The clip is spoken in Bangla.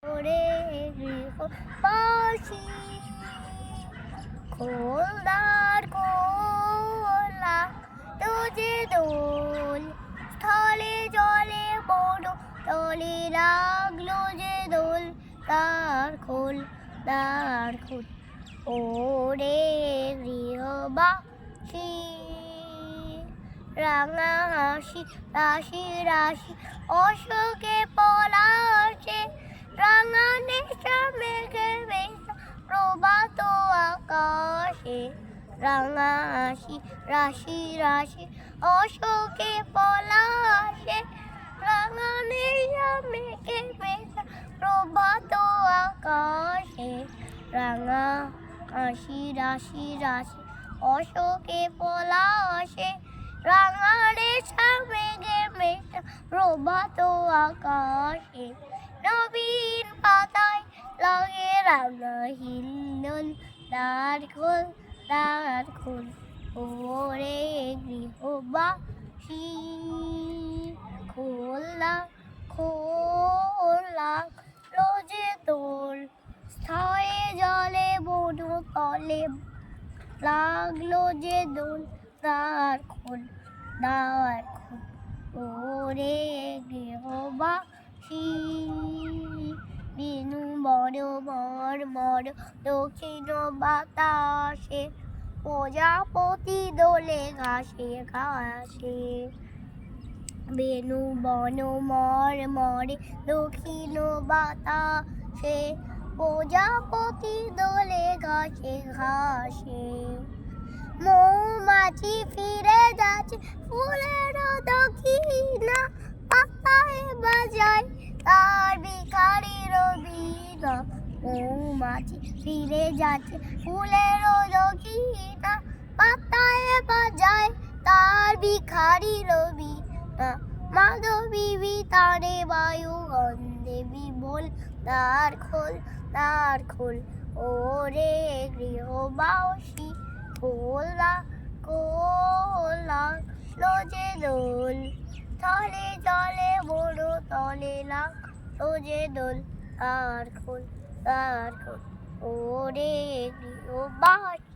ওরে গৃহবাসী খোলদার খোলা তুজে দোল স্থলে জলে বড় তলে লাগলো যে দোল দ্বার খোল ওরে গৃহবাসী রাঙা হাসি রাশি রাশি অশোকে পলাশে রাঙা নেশা মেঘে মেঘা প্রভাত আকাশে রাঙা হাসি রাশি রাশি অশোকে পলাশে রাঙা নেশা মেঘে মেঘা প্রভাত আকাশে রাঙা হাসি রাশি রাশি অশোকে পলাশে রাঙা রেশা মেঘে মেঘা প্রভাত আকাশে নবীন পাতায় লাগে রাঙা হিন্দন দ্বার খোল ওরে গৃহবাসী খোলা লোজে দোল স্থলে জলে বনু তলে লাগলো যে দোল দ্বার খোল ওরে গৃহবাসী বিনু বড় মর দক্ষিণ বাতাসে প্রজাপতি দোলে ঘাসে বেনু বন মরে দক্ষিণ বাতাসে প্রজাপতি দোলে ঘাসে মৌমাছি ফিরে যাচ্ছে ফুলের দক্ষিণা পাতায় বাজায় তার ভিখারির বীণা মৌমাছি ফিরে যাচ্ছে ফুলের দক্ষিণা পাতায় বাজায় তার ভিখারির বীণা মাধবী বিতানে বায়ু গন্ধে বিমল দ্বার খোল ওরে গৃহবাসী খোলা লোজে দোল স্থলে জলে বড় তলে লোজে দোল দ্বার খোল ওরে গৃহবাসী।